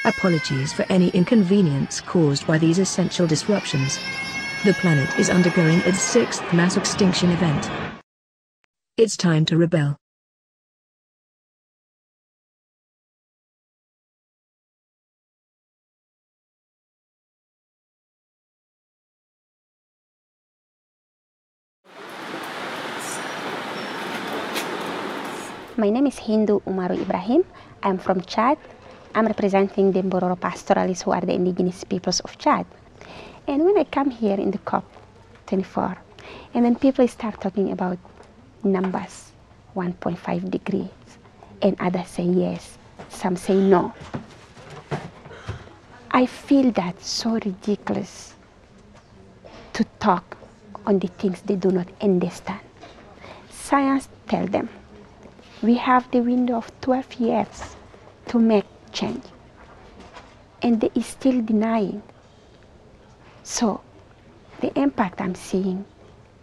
Apologies for any inconvenience caused by these essential disruptions. The planet is undergoing its 6th mass extinction event. It's time to rebel. My name is Hindu Umaru Ibrahim. I'm from Chad. I'm representing the Mbororo pastoralists, who are the indigenous peoples of Chad. And when I come here in the COP24, and then people start talking about numbers, 1.5 degrees, and others say yes, some say no. I feel that so ridiculous to talk on the things they do not understand. Science tells them we have the window of 12 years to make change, and they is still denying. So the impact I'm seeing,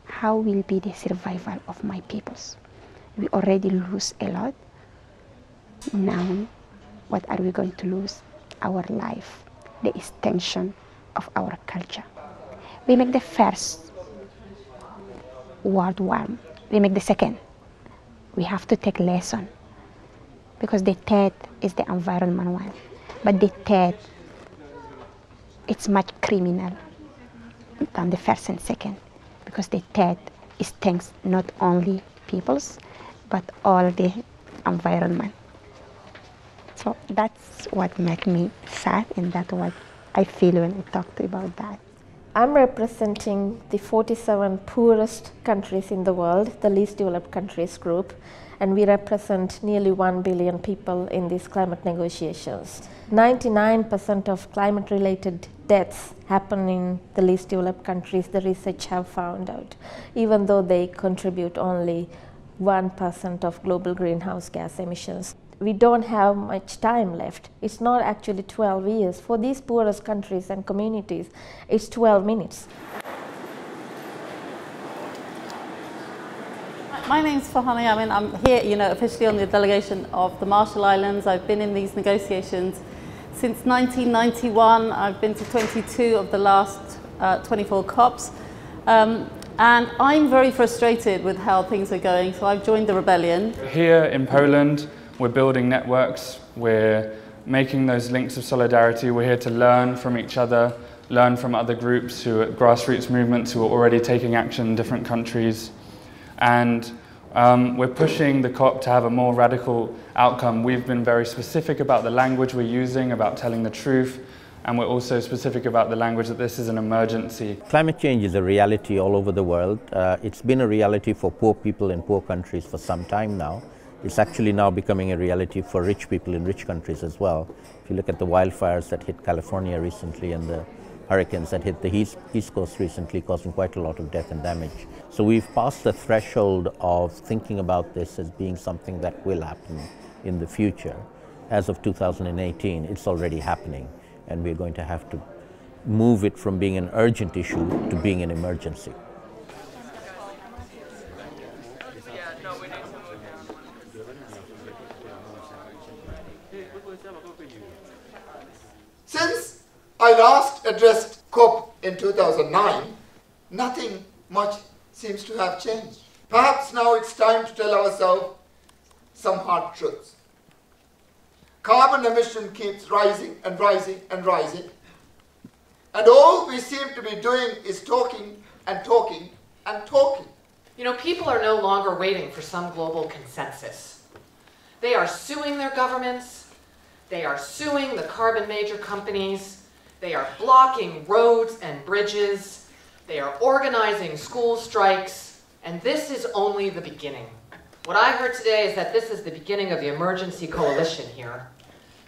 how will be the survival of my peoples? We already lose a lot. Now, what are we going to lose? Our life, the extension of our culture. We make the first world war, we make the second. We have to take lesson, because the third is the environment one, but the third, it's much criminal than the first and second, because the third is thanks not only peoples, but all the environment. So that's what makes me sad, and that's what I feel when I talk about that. I'm representing the 47 poorest countries in the world, the least developed countries group, and we represent nearly 1 billion people in these climate negotiations. 99% of climate-related deaths happen in the least developed countries, the research have found out, even though they contribute only 1% of global greenhouse gas emissions. We don't have much time left. It's not actually 12 years. For these poorest countries and communities, it's 12 minutes. My name's Fahani. I'm here, officially on the delegation of the Marshall Islands. I've been in these negotiations since 1991. I've been to 22 of the last 24 COPs. And I'm very frustrated with how things are going, so I've joined the rebellion. Here in Poland, we're building networks, we're making those links of solidarity. We're here to learn from each other, learn from other groups who are grassroots movements who are already taking action in different countries. And we're pushing the COP to have a more radical outcome. We've been very specific about the language we're using, about telling the truth, and we're also specific about the language that this is an emergency. Climate change is a reality all over the world. It's been a reality for poor people in poor countries for some time now. It's actually now becoming a reality for rich people in rich countries as well. If you look at the wildfires that hit California recently and the hurricanes that hit the East Coast recently, causing quite a lot of death and damage. So we've passed the threshold of thinking about this as being something that will happen in the future. As of 2018, it's already happening, and we're going to have to move it from being an urgent issue to being an emergency. Since I last addressed COP in 2009, nothing much seems to have changed. Perhaps now it's time to tell ourselves some hard truths. Carbon emission keeps rising and rising and rising, and all we seem to be doing is talking and talking and talking. People are no longer waiting for some global consensus. They are suing their governments. They are suing the carbon major companies. They are blocking roads and bridges. They are organizing school strikes. And this is only the beginning. What I heard today is that this is the beginning of the emergency coalition here.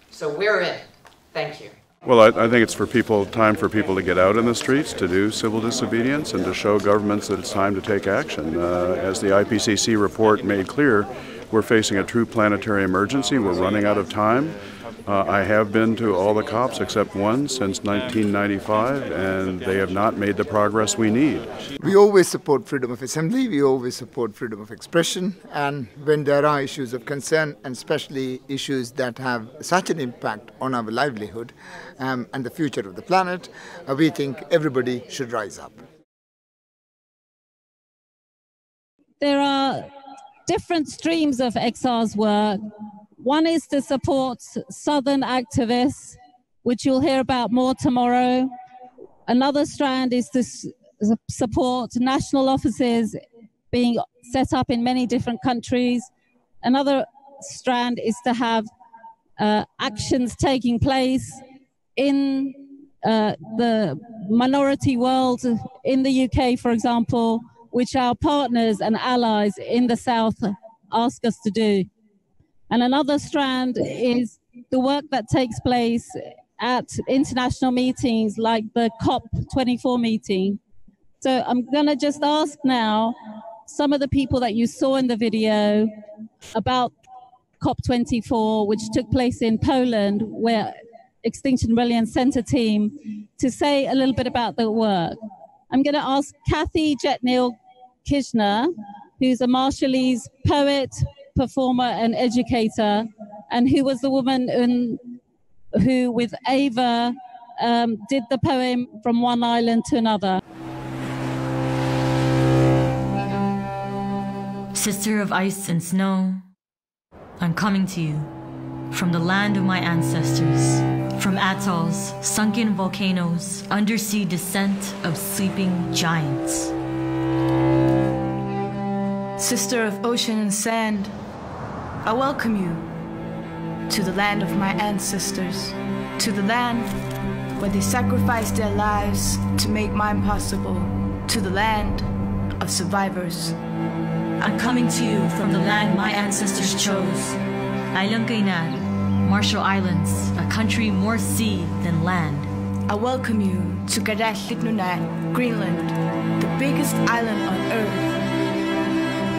So we're in. Thank you. Well, I think it's time for people to get out in the streets, to do civil disobedience, and to show governments that it's time to take action. As the IPCC report made clear, we're facing a true planetary emergency. We're running out of time. I have been to all the COPs except one since 1995, and they have not made the progress we need. We always support freedom of assembly, we always support freedom of expression, and when there are issues of concern, and especially issues that have such an impact on our livelihood and the future of the planet, we think everybody should rise up. There are different streams of XR's work. One is to support Southern activists, which you'll hear about more tomorrow. Another strand is to support national offices being set up in many different countries. Another strand is to have actions taking place in the minority world, in the UK, for example, which our partners and allies in the South ask us to do. And another strand is the work that takes place at international meetings like the COP24 meeting. So I'm going to just ask now some of the people that you saw in the video about COP24, which took place in Poland, where Extinction Rebellion sent a team to say a little bit about the work. I'm going to ask Kathy Jetnil-Kishner, who's a Marshallese poet, performer and educator, and who was the woman who, with Ava, did the poem From One Island to Another. Sister of ice and snow, I'm coming to you from the land of my ancestors, from atolls, sunken volcanoes, undersea descent of sleeping giants. Sister of ocean and sand, I welcome you to the land of my ancestors, to the land where they sacrificed their lives to make mine possible, to the land of survivors. I'm coming to you from the land my ancestors chose, Island Kainan, Marshall Islands, a country more sea than land. I welcome you to Gardash-Nunat, Greenland, the biggest island on Earth.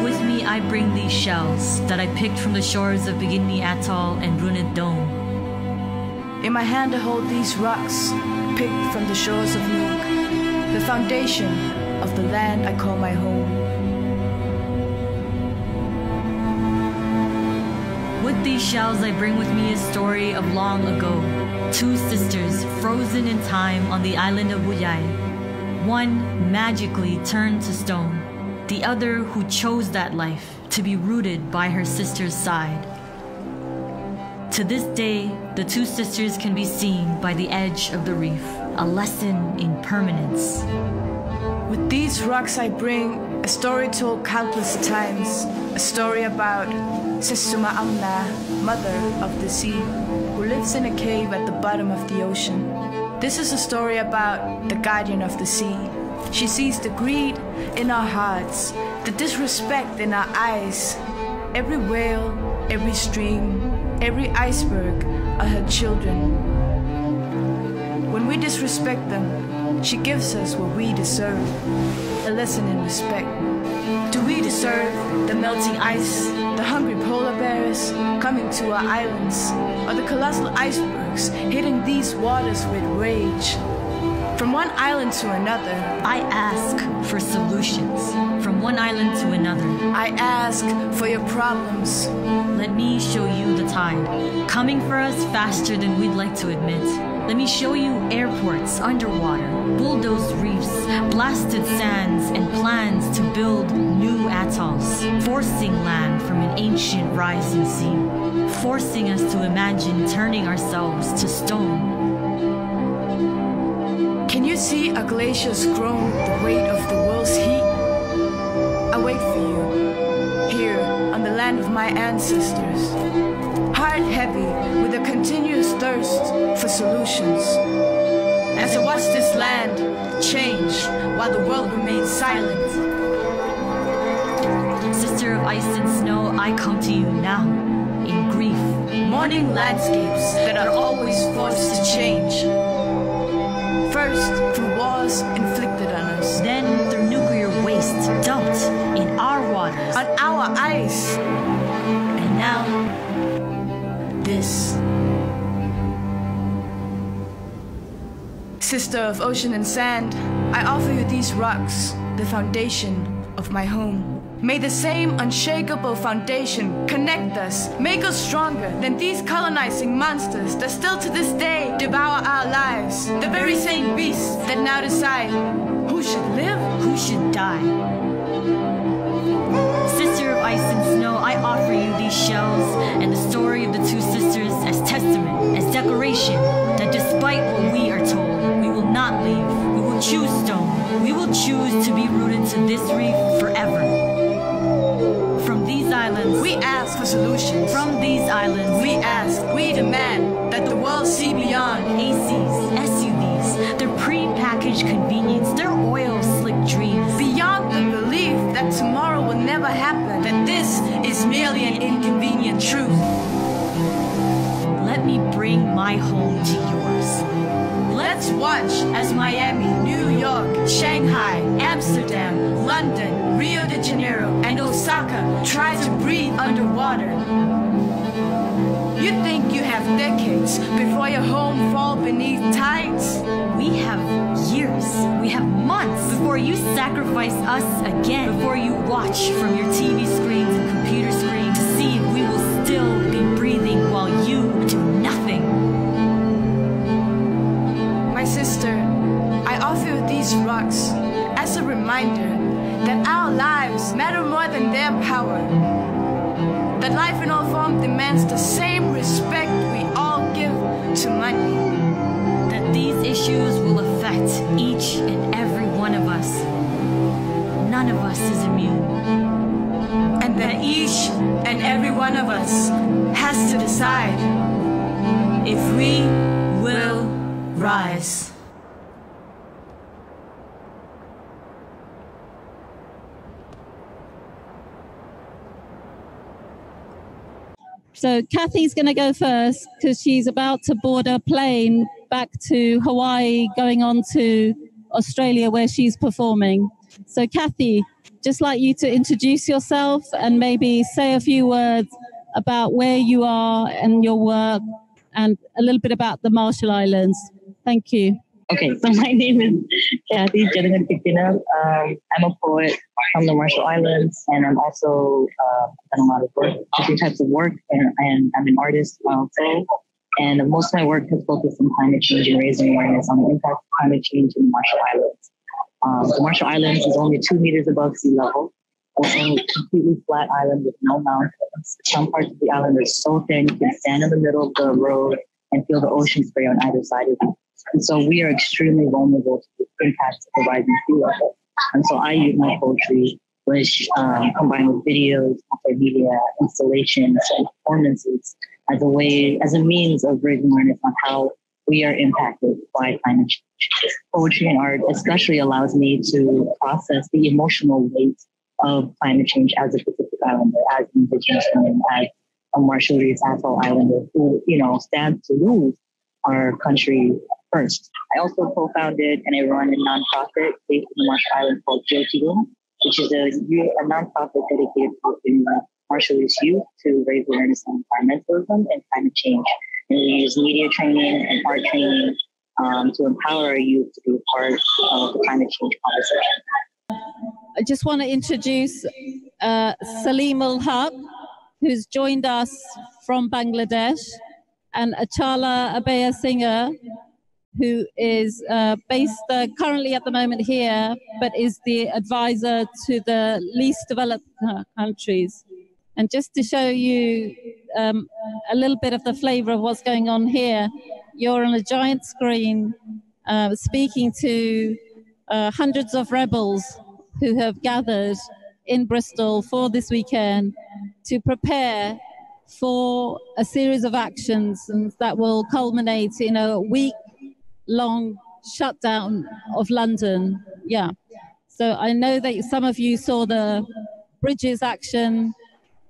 With me I bring these shells that I picked from the shores of Bikini Atoll and Runit Dome. In my hand I hold these rocks, picked from the shores of Nuuk, the foundation of the land I call my home. With these shells I bring with me a story of long ago. Two sisters frozen in time on the island of Buyay. One magically turned to stone. The other who chose that life to be rooted by her sister's side. To this day, the two sisters can be seen by the edge of the reef, a lesson in permanence. With these rocks I bring a story told countless times, a story about Sesuma Amna, mother of the sea, who lives in a cave at the bottom of the ocean. This is a story about the guardian of the sea. She sees the greed in our hearts, the disrespect in our eyes. Every whale, every stream, every iceberg are her children. When we disrespect them, she gives us what we deserve, a lesson in respect. Do we deserve the melting ice, the hungry polar bears coming to our islands, or the colossal icebergs hitting these waters with rage? From one island to another, I ask for solutions. From one island to another, I ask for your problems. Let me show you the tide, coming for us faster than we'd like to admit. Let me show you airports underwater, bulldozed reefs, blasted sands, and plans to build new atolls, forcing land from an ancient rising sea, forcing us to imagine turning ourselves to stone. Can you see our glaciers grown the weight of the world's heat? I wait for you, here on the land of my ancestors, heart heavy with a continuous thirst for solutions. As I watch this land change while the world remains silent. Sister of ice and snow, I come to you now, in grief. Mourning landscapes that are always forced to change. First, through wars inflicted on us. Then through nuclear waste dumped in our waters. On our ice. And now, this. Sister of ocean and sand, I offer you these rocks, the foundation of my home. May the same unshakable foundation connect us, make us stronger than these colonizing monsters that still to this day devour our lives. The very same beasts that now decide who should live, who should die. Sister of ice and snow, I offer you these shells and the story of the two sisters as testament, as declaration that despite what we are told, we will not leave. We will choose stone. We will choose to be rooted to this reef forever. From these islands, we ask for solutions. From these islands, we ask, we demand that the world see beyond ACs, SUVs, their pre-packaged convenience, their oil-slick dreams. Beyond the belief that tomorrow will never happen, that this is merely an inconvenient truth. Let me bring my home to yours. Let's watch as Miami, New York, Shanghai, Amsterdam, London, Rio de Janeiro, and Osaka try to breathe underwater. You think you have decades before your home falls beneath tides? We have years, we have months before you sacrifice us again, before you watch from your TV screens and computer screens to see if we will still be breathing while you do nothing. My sister, I offer you these rocks as a reminder that our lives matter more than their power. That life in all forms demands the same respect we all give to money. That these issues will affect each and every one of us. None of us is immune. And that each and every one of us has to decide if we will rise. So Kathy's going to go first because she's about to board a plane back to Hawaii, going on to Australia where she's performing. So Kathy, just like you to introduce yourself and maybe say a few words about where you are and your work and a little bit about the Marshall Islands. Thank you. Okay, so my name is Kathy Jedigan Tikina. I'm a poet from the Marshall Islands, and I'm also done a lot of work, different types of work, and I'm an artist also. And most of my work has focused on climate change and raising awareness on the impact of climate change in the Marshall Islands. The Marshall Islands is only 2 meters above sea level. It's only a completely flat island with no mountains. Some parts of the island are so thin you can stand in the middle of the road and feel the ocean spray on either side of you. And so we are extremely vulnerable to the impacts of the rising sea level. And so I use my poetry, which combined with videos, multimedia, installations, and performances as a means of raising awareness on how we are impacted by climate change. Poetry and art especially allows me to process the emotional weight of climate change as a Pacific Islander, as an Indigenous woman, as a Marshall Reef Atoll Islander who, stands to lose our country first. I also co-founded and I run a nonprofit based in the Marshall Islands called Jotium, which is a nonprofit dedicated to Marshall Reef's youth to raise awareness on environmentalism and climate change. And we use media training and art training to empower our youth to be a part of the climate change conversation. I just want to introduce Salim ul-Haq, who's joined us from Bangladesh, and Achala Abaya Singer, who is based currently at the moment here, but is the advisor to the least developed countries. And just to show you a little bit of the flavor of what's going on here, you're on a giant screen speaking to hundreds of rebels who have gathered in Bristol for this weekend to prepare for a series of actions that will culminate in a week-long shutdown of London. Yeah. So I know that some of you saw the Bridges action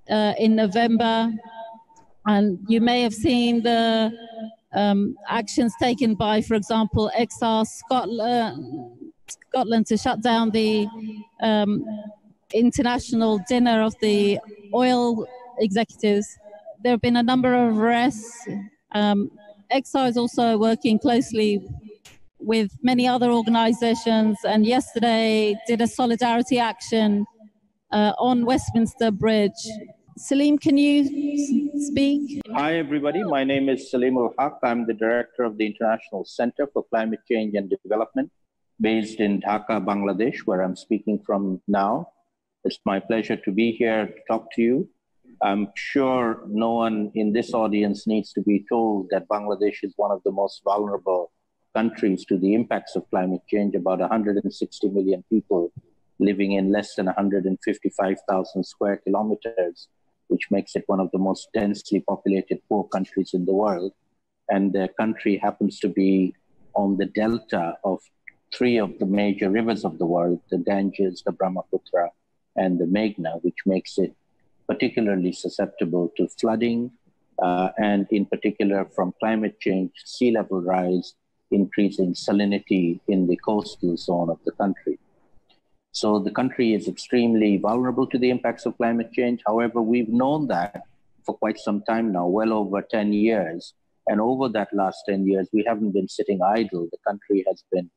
in November, and you may have seen the actions taken by, for example, XR Scotland to shut down the international dinner of the oil executives. There have been a number of arrests. XR is also working closely with many other organizations, and yesterday did a solidarity action on Westminster Bridge. Salim, can you speak? Hi, everybody. My name is Salim Ul-Haq. I'm the director of the International Center for Climate Change and Development, based in Dhaka, Bangladesh, where I'm speaking from now. It's my pleasure to be here to talk to you. I'm sure no one in this audience needs to be told that Bangladesh is one of the most vulnerable countries to the impacts of climate change. About 160 million people living in less than 155,000 square kilometers, which makes it one of the most densely populated poor countries in the world. And the country happens to be on the delta of three of the major rivers of the world, the Ganges, the Brahmaputra, and the Meghna, which makes it particularly susceptible to flooding, and in particular from climate change, sea level rise, increasing salinity in the coastal zone of the country. So the country is extremely vulnerable to the impacts of climate change. However, we've known that for quite some time now, well over 10 years. And over that last 10 years, we haven't been sitting idle. The country has been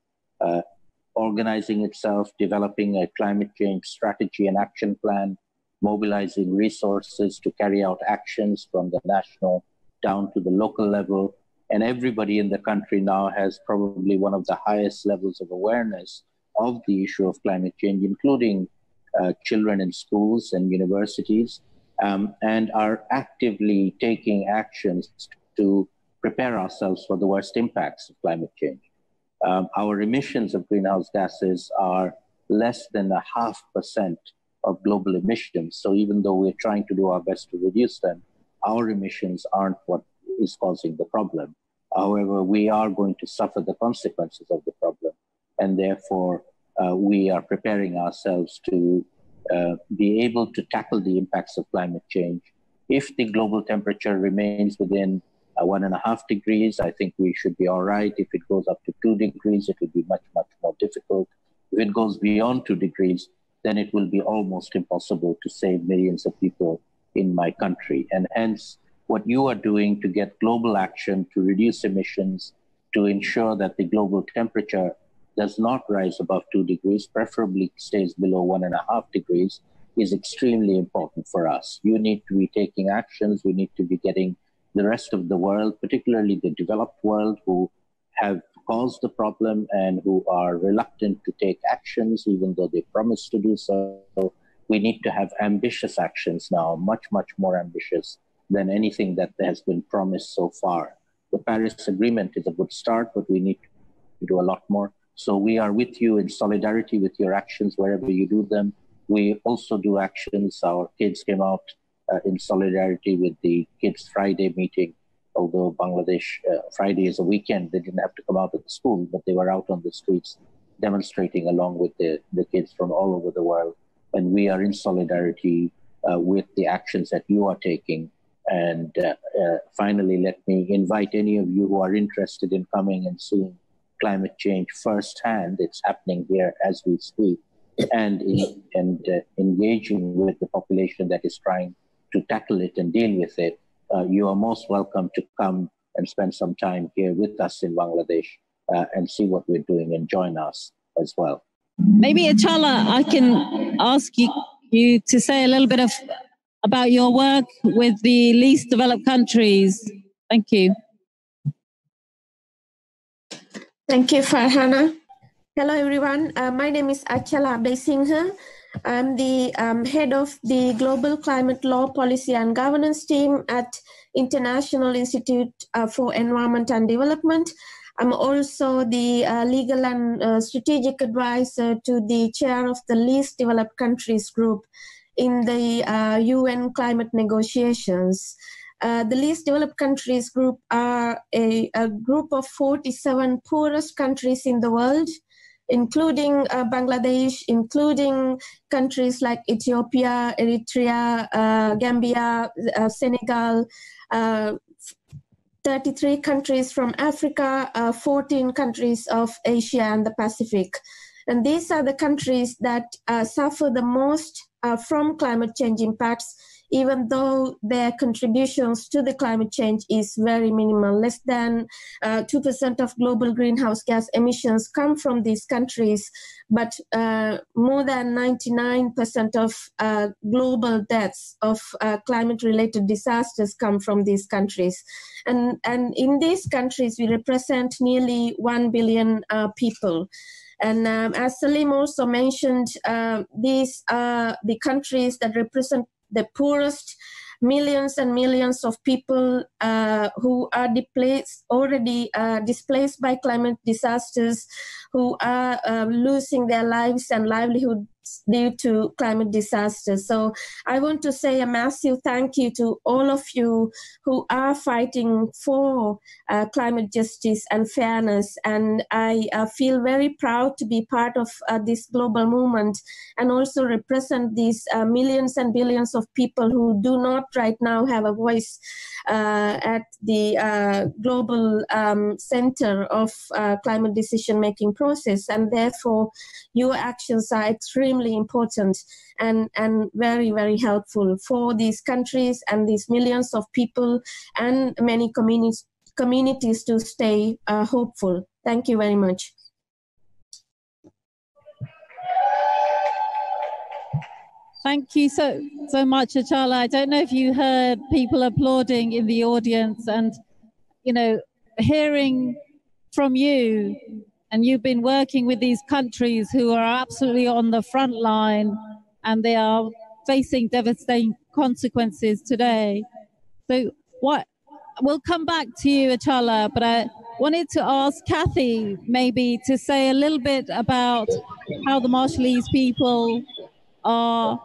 organizing itself, developing a climate change strategy and action plan, mobilizing resources to carry out actions from the national down to the local level. And everybody in the country now has probably one of the highest levels of awareness of the issue of climate change, including children in schools and universities, and are actively taking actions to prepare ourselves for the worst impacts of climate change. Our emissions of greenhouse gases are less than 0.5% of global emissions. So even though we're trying to do our best to reduce them, our emissions aren't what is causing the problem. However, we are going to suffer the consequences of the problem. And therefore, we are preparing ourselves to be able to tackle the impacts of climate change. If the global temperature remains within 1.5 degrees, I think we should be all right. If it goes up to 2 degrees, it will be much, much more difficult. If it goes beyond 2 degrees, then it will be almost impossible to save millions of people in my country. And hence, what you are doing to get global action to reduce emissions, to ensure that the global temperature does not rise above 2 degrees, preferably stays below 1.5 degrees, is extremely important for us. You need to be taking actions. We need to be getting the rest of the world, particularly the developed world, who have caused the problem and who are reluctant to take actions, even though they promised to do so. We need to have ambitious actions now, much, much more ambitious than anything that has been promised so far. The Paris Agreement is a good start, but we need to do a lot more. So we are with you in solidarity with your actions wherever you do them. We also do actions. Our kids came out in solidarity with the Kids Friday meeting. Although Bangladesh, Friday is a weekend, they didn't have to come out of the school, but they were out on the streets demonstrating along with the kids from all over the world. And we are in solidarity with the actions that you are taking. And finally, let me invite any of you who are interested in coming and seeing climate change firsthand. It's happening here as we speak, and engaging with the population that is trying to tackle it and deal with it. You are most welcome to come and spend some time here with us in Bangladesh and see what we're doing and join us as well. Maybe, Achala, I can ask you to say a little bit about your work with the least developed countries. Thank you. Thank you, Farhana. Hello, everyone. My name is Achala Abesinghe. I'm the head of the Global Climate Law Policy and Governance team at International Institute for Environment and Development. I'm also the legal and strategic advisor to the chair of the Least Developed Countries group in the UN climate negotiations. The Least Developed Countries group are a group of 47 poorest countries in the world, including Bangladesh, including countries like Ethiopia, Eritrea, Gambia, Senegal, 33 countries from Africa, 14 countries of Asia and the Pacific. And these are the countries that suffer the most from climate change impacts, even though their contributions to the climate change is very minimal. Less than 2% of global greenhouse gas emissions come from these countries, but more than 99% of global deaths of climate-related disasters come from these countries. And in these countries, we represent nearly 1 billion people. And as Salim also mentioned, these are the countries that represent the poorest, millions and millions of people who are already displaced by climate disasters, who are losing their lives and livelihoods due to climate disasters. So I want to say a massive thank you to all of you who are fighting for climate justice and fairness. And I feel very proud to be part of this global movement and also represent these millions and billions of people who do not right now have a voice at the global center of climate decision-making process. And therefore, your actions are extremely important and very, very helpful for these countries and these millions of people and many communities to stay hopeful. Thank you very much. Thank you so much, Achala. I don't know if you heard people applauding in the audience, and hearing from you, and you've been working with these countries who are absolutely on the front line, and they are facing devastating consequences today. So we'll come back to you, Achala, but I wanted to ask Kathy maybe to say a little bit about how the Marshallese people are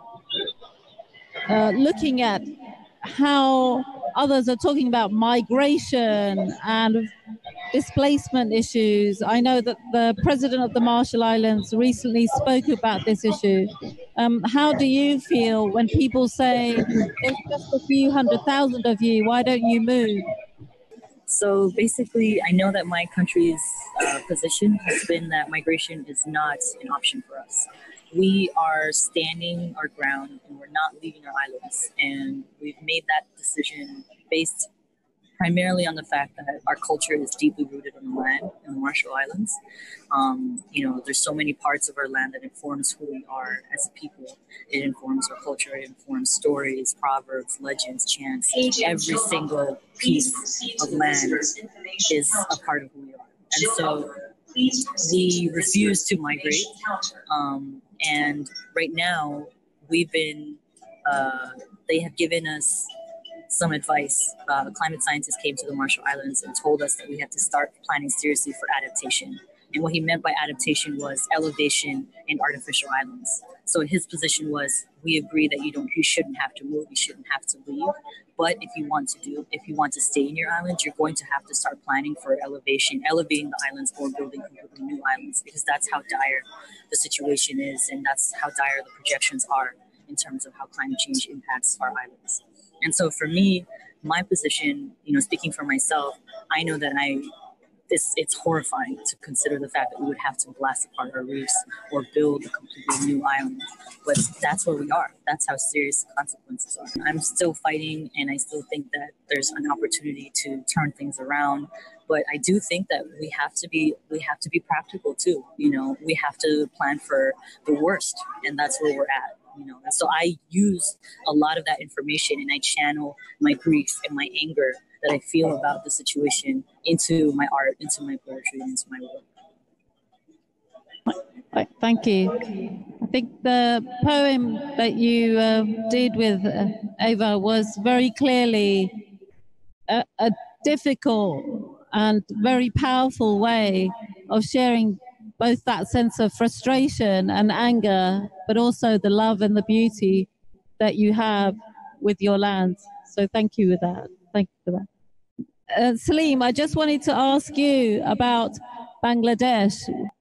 looking at how others are talking about migration and displacement issues. I know that the president of the Marshall Islands recently spoke about this issue. How do you feel when people say, there's just a few 100,000 of you, why don't you move? So basically, I know that my country's position has been that migration is not an option for us. We are standing our ground and we're not leaving our islands. And we've made that decision based primarily on the fact that our culture is deeply rooted on the land in the Marshall Islands. There's so many parts of our land that informs who we are as a people. It informs our culture, it informs stories, proverbs, legends, chants. Every single piece of land is a part of who we are. And so we refuse to migrate. And right now, they have given us some advice. Climate scientists came to the Marshall Islands and told us that we have to start planning seriously for adaptation. And what he meant by adaptation was elevation in artificial islands. So his position was, we agree that you shouldn't have to move, you shouldn't have to leave. But if you want to stay in your island, you're going to have to start planning for elevating the islands or building completely new islands, because that's how dire the situation is, and that's how dire the projections are in terms of how climate change impacts our islands. And so for me, my position, speaking for myself, I know that it's horrifying to consider the fact that we would have to blast apart our reefs or build a completely new island. But that's where we are. That's how serious the consequences are. I'm still fighting, and I still think that there's an opportunity to turn things around. But I do think that we have to be practical too. We have to plan for the worst, and that's where we're at. And so I use a lot of that information, and I channel my grief and my anger that I feel about the situation into my art, into my poetry, and into my work. Thank you. I think the poem that you did with Ava was very clearly a difficult and very powerful way of sharing both that sense of frustration and anger, but also the love and the beauty that you have with your land. So thank you with that. Thank you for that. Salim, I just wanted to ask you about Bangladesh,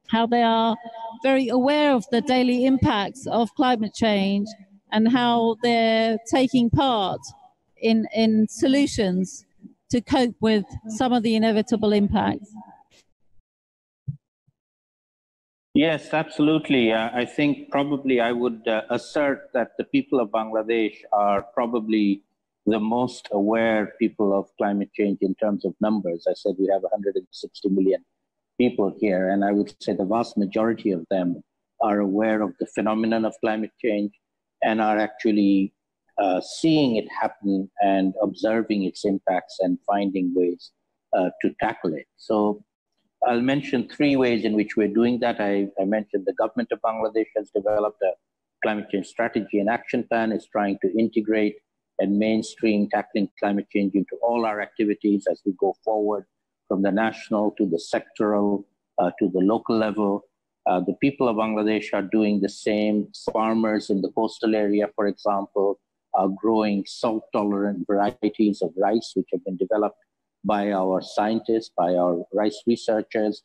how they are very aware of the daily impacts of climate change and how they're taking part in solutions to cope with some of the inevitable impacts. Yes, absolutely. I think probably I would assert that the people of Bangladesh are probably the most aware people of climate change in terms of numbers. I said we have 160 million people here, and I would say the vast majority of them are aware of the phenomenon of climate change and are actually seeing it happen and observing its impacts and finding ways to tackle it. So I'll mention three ways in which we're doing that. I mentioned the government of Bangladesh has developed a climate change strategy and action plan, is trying to integrate and mainstream tackling climate change into all our activities as we go forward, from the national to the sectoral to the local level. The people of Bangladesh are doing the same. Farmers in the coastal area, for example, are growing salt-tolerant varieties of rice, which have been developed by our scientists, by our rice researchers,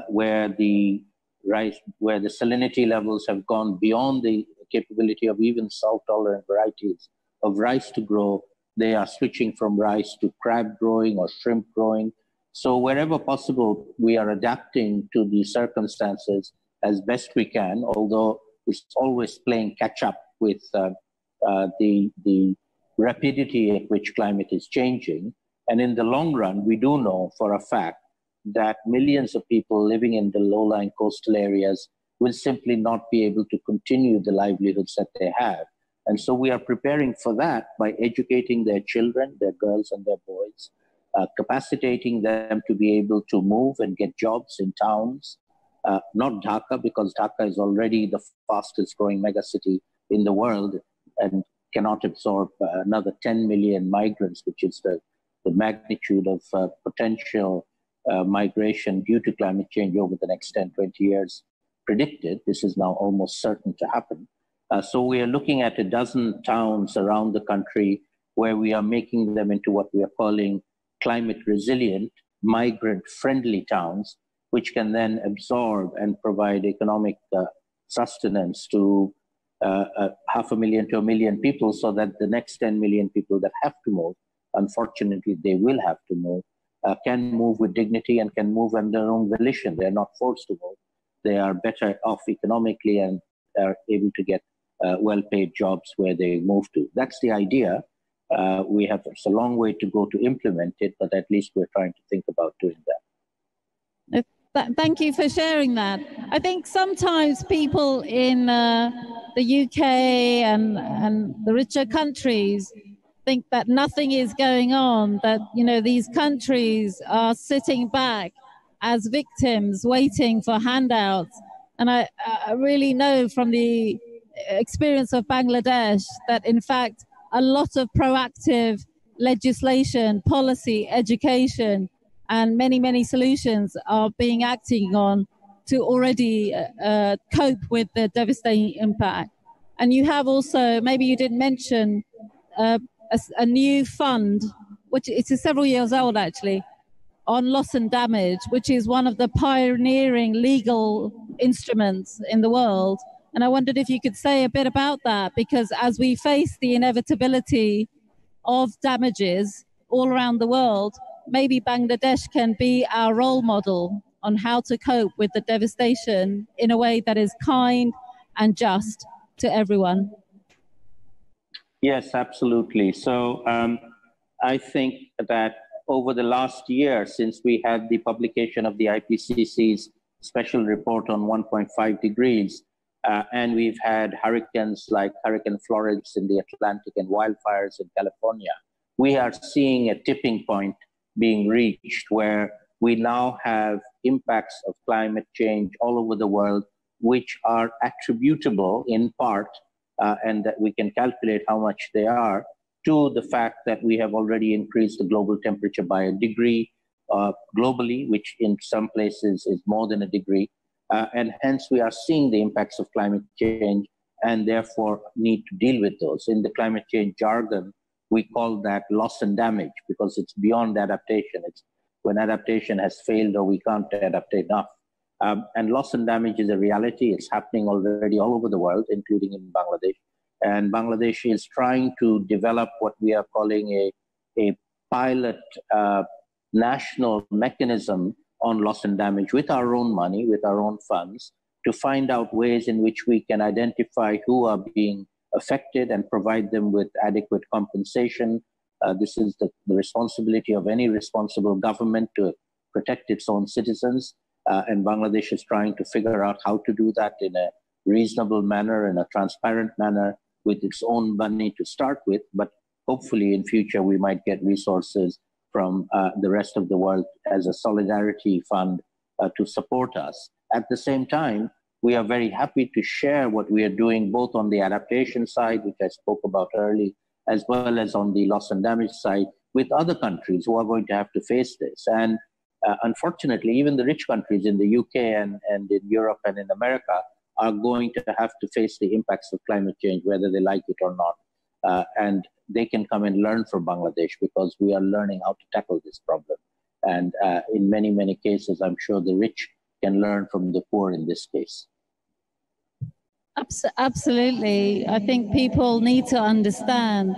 where the salinity levels have gone beyond the capability of even salt-tolerant varieties of rice to grow. They are switching from rice to crab growing or shrimp growing. So wherever possible, we are adapting to the circumstances as best we can, although it's always playing catch up with the rapidity at which climate is changing. And in the long run, we do know for a fact that millions of people living in the low-lying coastal areas will simply not be able to continue the livelihoods that they have. And so we are preparing for that by educating their children, their girls and their boys, capacitating them to be able to move and get jobs in towns, not Dhaka, because Dhaka is already the fastest growing megacity in the world and cannot absorb another 10 million migrants, which is the magnitude of potential migration due to climate change over the next 10, 20 years predicted. This is now almost certain to happen. So we are looking at a dozen towns around the country where we are making them into what we are calling climate resilient, migrant friendly towns, which can then absorb and provide economic sustenance to 500,000 to 1 million people, so that the next 10 million people that have to move, unfortunately they will have to move, can move with dignity and can move on their own volition. They're not forced to move. They are better off economically and are able to get well-paid jobs where they move to. That's the idea. It's a long way to go to implement it, but at least we're trying to think about doing that. Thank you for sharing that. I think sometimes people in the UK and the richer countries think that nothing is going on, that, you know, these countries are sitting back as victims waiting for handouts. And I really know from the experience of Bangladesh that, in fact, a lot of proactive legislation, policy, education, and many, many solutions are being acted on to already cope with the devastating impact. And you have also, maybe you didn't mention, a new fund, which is several years old actually, on loss and damage, which is one of the pioneering legal instruments in the world. And I wondered if you could say a bit about that, because as we face the inevitability of damages all around the world, maybe Bangladesh can be our role model on how to cope with the devastation in a way that is kind and just to everyone. Yes, absolutely. So I think that over the last year, since we had the publication of the IPCC's special report on 1.5 degrees, and we've had hurricanes like Hurricane Florence in the Atlantic and wildfires in California, we are seeing a tipping point being reached where we now have impacts of climate change all over the world, which are attributable in part, and that we can calculate how much they are, to the fact that we have already increased the global temperature by a degree globally, which in some places is more than a degree. And hence we are seeing the impacts of climate change and therefore need to deal with those. In the climate change jargon, we call that loss and damage, because it's beyond adaptation. It's when adaptation has failed or we can't adapt enough. And loss and damage is a reality. It's happening already all over the world, including in Bangladesh. And Bangladesh is trying to develop what we are calling a pilot national mechanism on loss and damage with our own money, with our own funds, to find out ways in which we can identify who are being affected and provide them with adequate compensation. This is the responsibility of any responsible government to protect its own citizens. And Bangladesh is trying to figure out how to do that in a reasonable manner, in a transparent manner, with its own money to start with. But hopefully in future, we might get resources from the rest of the world as a solidarity fund to support us. At the same time, we are very happy to share what we are doing both on the adaptation side, which I spoke about earlier, as well as on the loss and damage side with other countries who are going to have to face this. And unfortunately, even the rich countries in the UK and in Europe and in America are going to have to face the impacts of climate change, whether they like it or not. And they can come and learn from Bangladesh because we are learning how to tackle this problem. And in many, many cases, I'm sure the rich can learn from the poor in this case. Absolutely. I think people need to understand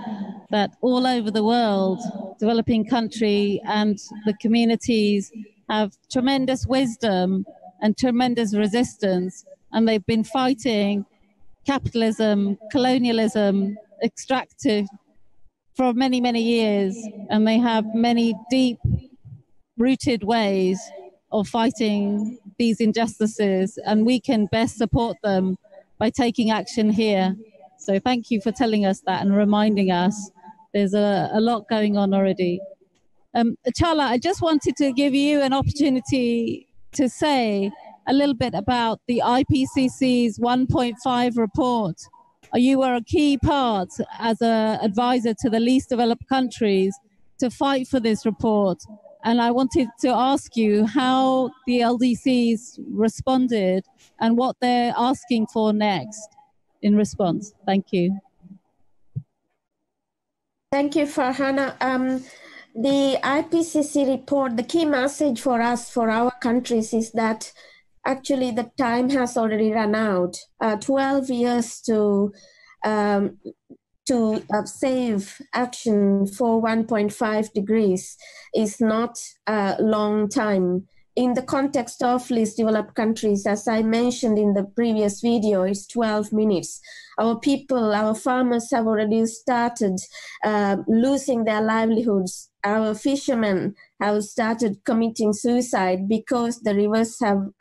that all over the world, developing country and the communities have tremendous wisdom and tremendous resistance, and they've been fighting capitalism, colonialism, extractive for many, many years, and they have many deep-rooted ways of fighting these injustices, and we can best support them by taking action here. So thank you for telling us that and reminding us there's a lot going on already. Chala, I just wanted to give you an opportunity to say a little bit about the IPCC's 1.5 report. You were a key part as an advisor to the least developed countries to fight for this report. And I wanted to ask you how the LDCs responded and what they're asking for next in response. Thank you. Thank you, Farhana. The IPCC report, the key message for us, for our countries, is that actually the time has already run out. 12 years to save action for 1.5 degrees is not a long time. In the context of least developed countries, as I mentioned in the previous video, it's 12 minutes. Our people, our farmers have already started losing their livelihoods. Our fishermen have started committing suicide because the rivers have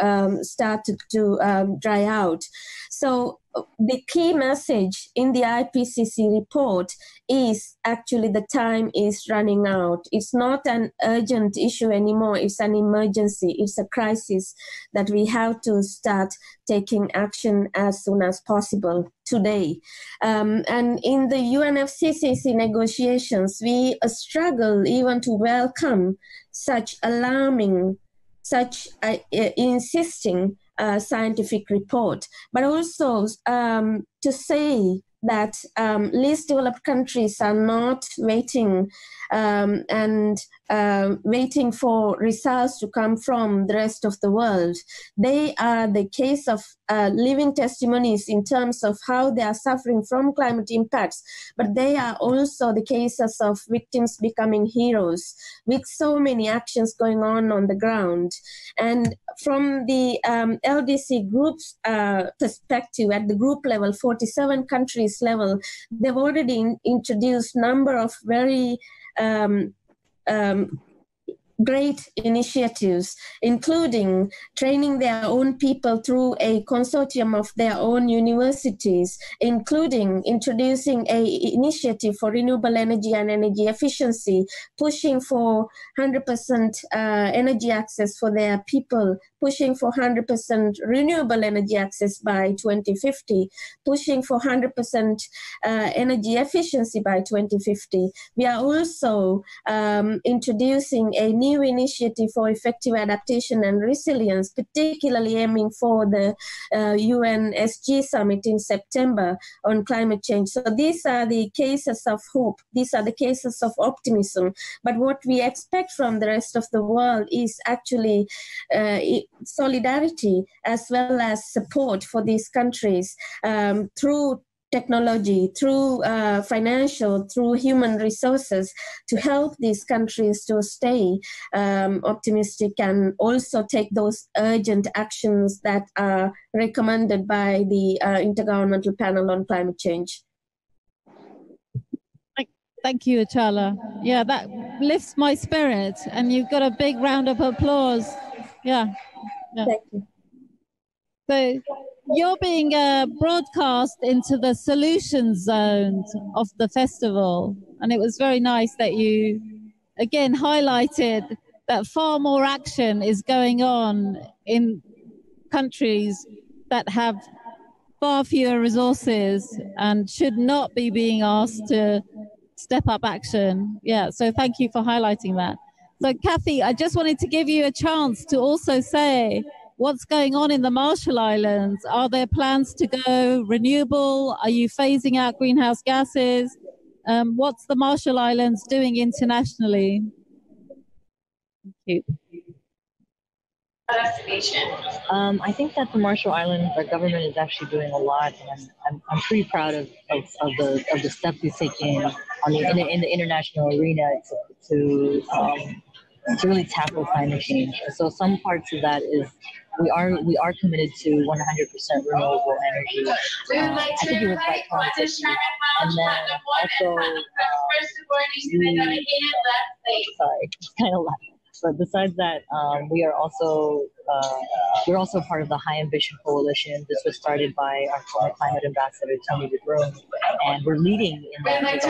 started to dry out. So the key message in the IPCC report is actually the time is running out. It's not an urgent issue anymore. It's an emergency. It's a crisis that we have to start taking action as soon as possible today. And in the UNFCCC negotiations, we struggle even to welcome such alarming, such insisting scientific report, but also to say that least developed countries are not waiting waiting for results to come from the rest of the world. They are the case of living testimonies in terms of how they are suffering from climate impacts, but they are also the cases of victims becoming heroes with so many actions going on the ground. And from the LDC group's perspective, at the group level, 47 countries level, they've already introduced number of very great initiatives, including training their own people through a consortium of their own universities, including introducing an initiative for renewable energy and energy efficiency, pushing for 100% energy access for their people, pushing for 100% renewable energy access by 2050, pushing for 100% energy efficiency by 2050. We are also introducing a new initiative for effective adaptation and resilience, particularly aiming for the UNSG summit in September on climate change. So these are the cases of hope. These are the cases of optimism. But what we expect from the rest of the world is actually solidarity as well as support for these countries through technology, through financial, through human resources to help these countries to stay optimistic and also take those urgent actions that are recommended by the Intergovernmental Panel on Climate Change. Thank you, Achala. Yeah, that lifts my spirit, and you've got a big round of applause. Yeah. Thank you. So you're being broadcast into the solution zone of the festival, and it was very nice that you again highlighted that far more action is going on in countries that have far fewer resources and should not be being asked to step up action. Yeah, so thank you for highlighting that. So Kathy, I just wanted to give you a chance to also say what's going on in the Marshall Islands. Are there plans to go renewable? Are you phasing out greenhouse gases? What's the Marshall Islands doing internationally? Thank you. I think that the Marshall Islands, our government is actually doing a lot, and I'm pretty proud of the steps we've taken on in the international arena to really tackle climate change. And so some parts of that is we are committed to 100% renewable energy. I think it was by 2050, and then also sorry, it's kind of loud. But besides that, we're also part of the High Ambition Coalition. This was started by our former climate ambassador, Tony DeBroom, and we're leading in that regard.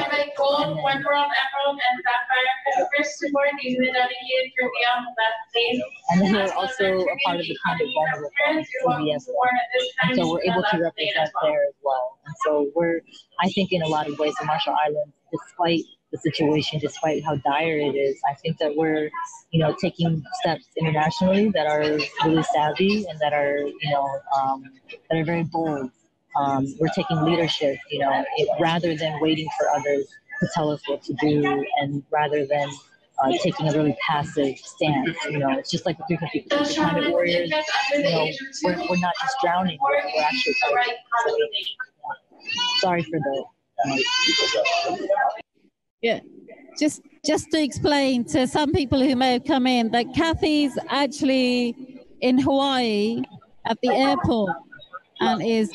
And then we're also a part of the Climate Vulnerable Fund, CBS, and so we're able to represent there as well. And so I think in a lot of ways, the Marshall Islands, despite the situation, despite how dire it is, I think that we're, taking steps internationally that are really savvy and that are, that are very bold. We're taking leadership, rather than waiting for others to tell us what to do, and rather than taking a really passive stance. It's just like the 350 climate warriors. We're not just drowning; we're actually fighting. Sorry for the. Yeah, just to explain to some people who may have come in that Kathy's actually in Hawaii at the airport and is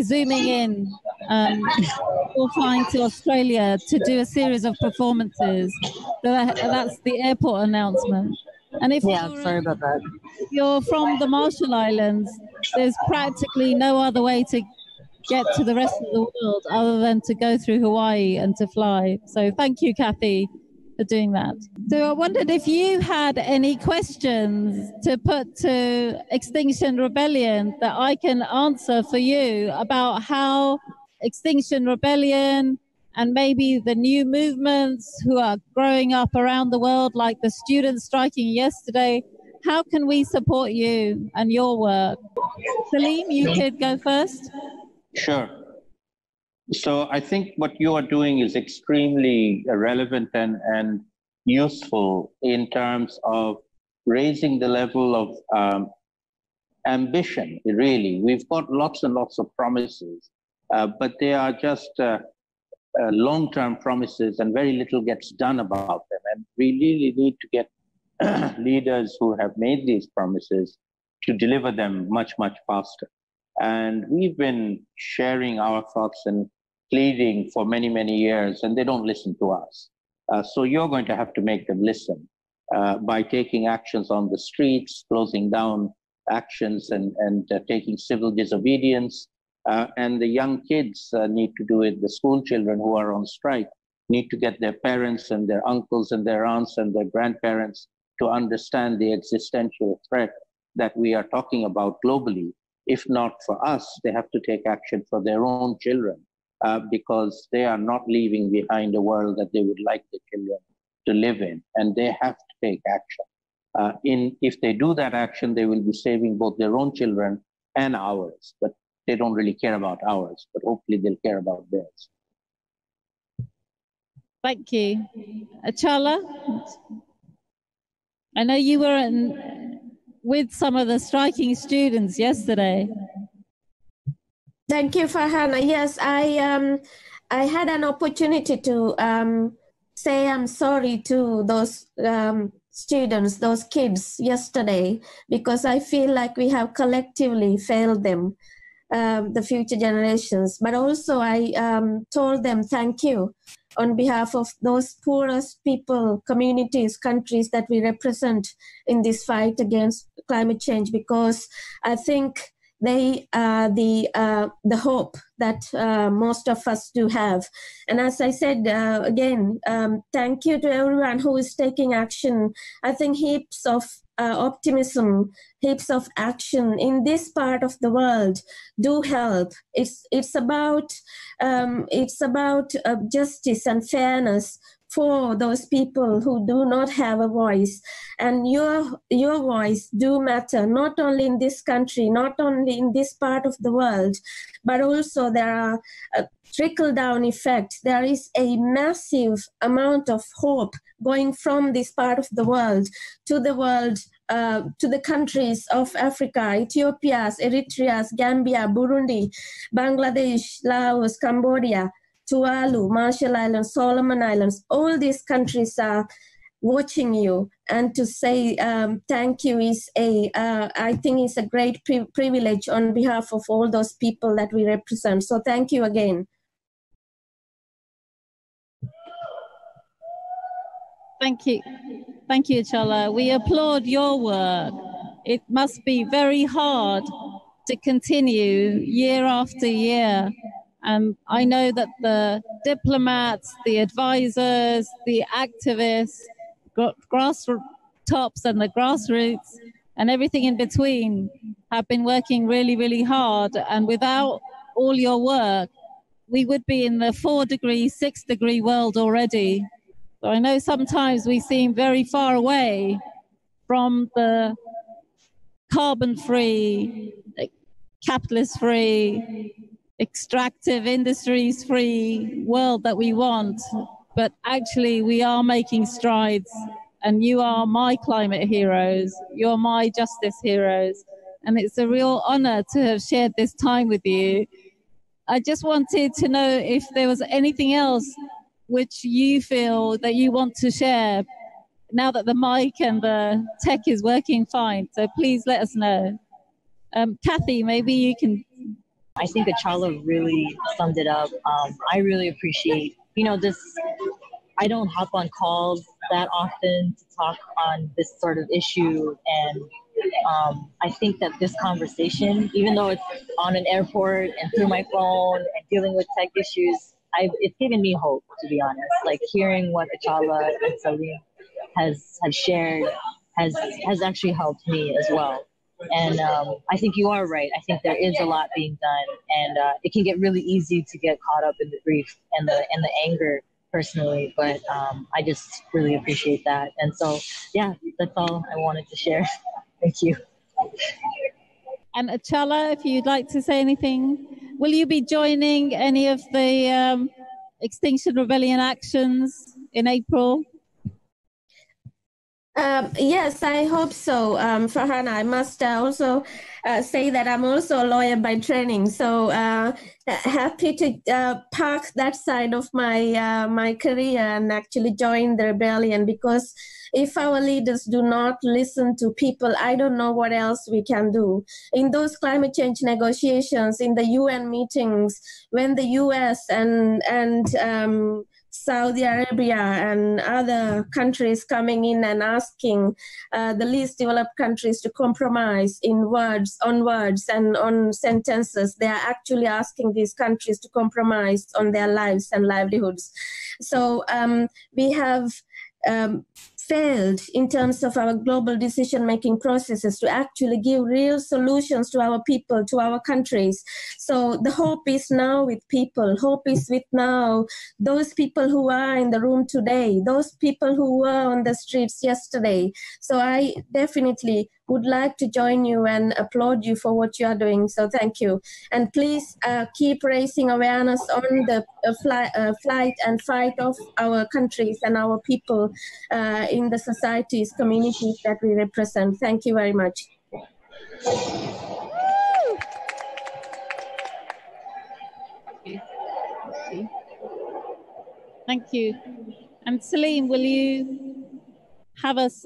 zooming in or flying to Australia to do a series of performances. So that's the airport announcement. And sorry about that. If you're from the Marshall Islands, there's practically no other way to get to the rest of the world other than to go through Hawaii and to fly. So thank you, Kathy, for doing that. So I wondered if you had any questions to put to Extinction Rebellion that I can answer for you about how Extinction Rebellion and maybe the new movements who are growing up around the world, like the students striking yesterday, how can we support you and your work? Salim, you could go first. Sure. So I think what you are doing is extremely relevant and useful in terms of raising the level of ambition, really. We've got lots and lots of promises, but they are just long-term promises, and very little gets done about them. And we really need to get leaders who have made these promises to deliver them much, much faster. And we've been sharing our thoughts and pleading for many, many years, and they don't listen to us. So you're going to have to make them listen by taking actions on the streets, closing down actions and taking civil disobedience. And the young kids need to do it. The school children who are on strike need to get their parents and their uncles and their aunts and their grandparents to understand the existential threat that we are talking about globally. If not for us, they have to take action for their own children because they are not leaving behind a world that they would like the children to live in, and they have to take action. If they do that action, they will be saving both their own children and ours, but they don't really care about ours, but hopefully they'll care about theirs. Thank you. Achala, I know you were with some of the striking students yesterday. Thank you, Farhana. Yes, I had an opportunity to say I'm sorry to those students, those kids yesterday, because I feel like we have collectively failed them, the future generations. But also I told them thank you on behalf of those poorest people, communities, countries that we represent in this fight against climate change, because I think they are the hope that most of us do have. And as I said, again, thank you to everyone who is taking action. I think heaps of optimism, heaps of action in this part of the world do help. It's about justice and fairness for those people who do not have a voice. And your voice do matter, not only in this country, not only in this part of the world, but also there are trickle-down effect. There is a massive amount of hope going from this part of the world, to the countries of Africa, Ethiopia, Eritrea, Gambia, Burundi, Bangladesh, Laos, Cambodia, Tuvalu, Marshall Islands, Solomon Islands. All these countries are watching you, and to say thank you is I think is a great privilege on behalf of all those people that we represent. So thank you again. Thank you. Thank you, Chala. We applaud your work. It must be very hard to continue year after year. And I know that the diplomats, the advisors, the activists, tops and the grassroots and everything in between have been working really, really hard. And without all your work, we would be in the 4-degree, 6-degree world already. So I know sometimes we seem very far away from the carbon-free, capitalist-free, extractive industries-free world that we want. But actually we are making strides, and you are my climate heroes. You're my justice heroes. And it's a real honor to have shared this time with you. I just wanted to know if there was anything else which you feel that you want to share now that the mic and the tech is working fine. So please let us know. Kathy, maybe you can. I think that Chala really summed it up. I really appreciate, this, I don't hop on calls that often to talk on this sort of issue. And I think that this conversation, even though it's on an airport and through my phone and dealing with tech issues, it's given me hope, to be honest. Like hearing what Achala and Salim have shared has actually helped me as well. And I think you are right. I think there is a lot being done, and it can get really easy to get caught up in the grief and the anger personally. But I just really appreciate that. And so, yeah, that's all I wanted to share. Thank you. And Achala, if you'd like to say anything, will you be joining any of the Extinction Rebellion actions in April? Yes, I hope so, Farhana. I must also say that I'm also a lawyer by training, so happy to park that side of my career and actually join the rebellion, because if our leaders do not listen to people, I don't know what else we can do. In those climate change negotiations, in the UN meetings, when the US and Saudi Arabia and other countries coming in and asking the least developed countries to compromise on words and on sentences, they are actually asking these countries to compromise on their lives and livelihoods. So we have failed in terms of our global decision-making processes to actually give real solutions to our people, to our countries. So the hope is now with people. Hope is with now those people who are in the room today, those people who were on the streets yesterday. So I definitely would like to join you and applaud you for what you are doing. So thank you. And please keep raising awareness on the flight and fight of our countries and our people in the societies, communities that we represent. Thank you very much. Thank you. And Salim, will you have us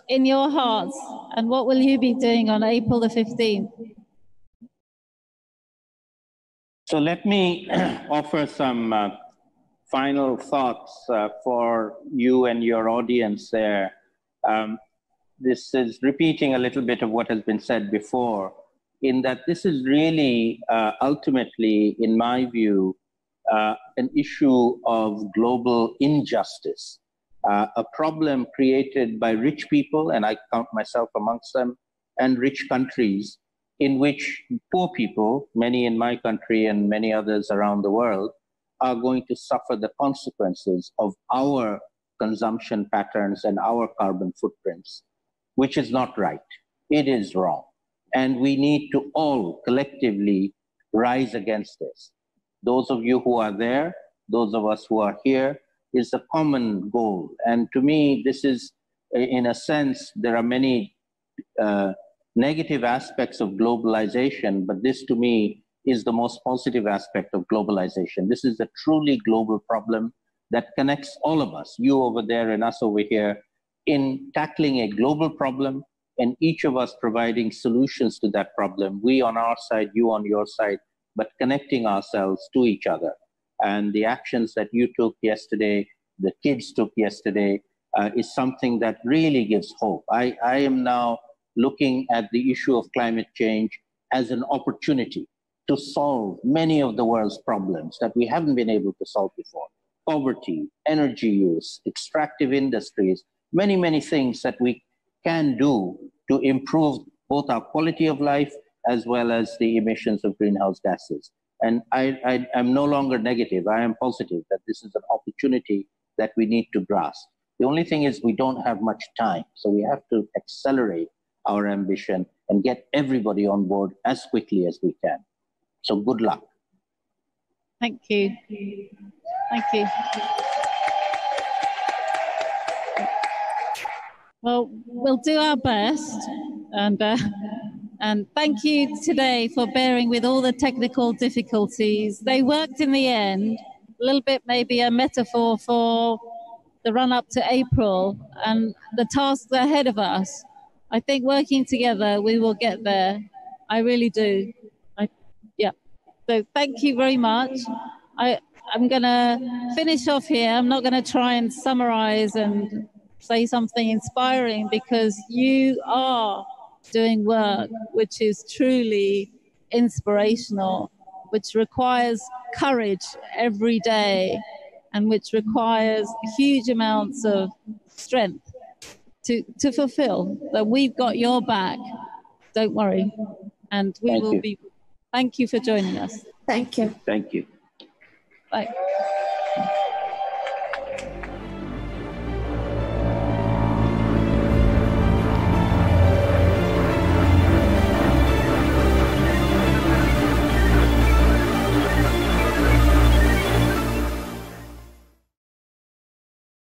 in your hearts? And what will you be doing on April the 15th? So let me offer some final thoughts for you and your audience there. This is repeating a little bit of what has been said before, in that this is really ultimately, in my view, an issue of global injustice, a problem created by rich people, and I count myself amongst them, and rich countries, in which poor people, many in my country and many others around the world, are going to suffer the consequences of our consumption patterns and our carbon footprints, which is not right. It is wrong. And we need to all collectively rise against this. Those of you who are there, those of us who are here, is a common goal. And to me, this is, in a sense, there are many negative aspects of globalization, but this to me is the most positive aspect of globalization. This is a truly global problem that connects all of us, you over there and us over here, in tackling a global problem, and each of us providing solutions to that problem, we on our side, you on your side, but connecting ourselves to each other. And the actions that you took yesterday, the kids took yesterday, is something that really gives hope. I am now looking at the issue of climate change as an opportunity to solve many of the world's problems that we haven't been able to solve before. Poverty, energy use, extractive industries, many, many things that we can do to improve both our quality of life as well as the emissions of greenhouse gases. And I'm no longer negative. I am positive that this is an opportunity that we need to grasp. The only thing is we don't have much time. So we have to accelerate our ambition and get everybody on board as quickly as we can. So good luck. Thank you. Thank you. Well, we'll do our best, and thank you today for bearing with all the technical difficulties. They worked in the end, a little bit maybe a metaphor for the run-up to April and the tasks ahead of us. I think working together, we will get there. I really do. Yeah. So thank you very much. I'm going to finish off here. I'm not going to try and summarize and say something inspiring, because you are doing work which is truly inspirational, which requires courage every day, and which requires huge amounts of strength to fulfill. That we've got your back. Don't worry. And we will be. Thank you for joining us. Thank you. Thank you. Bye.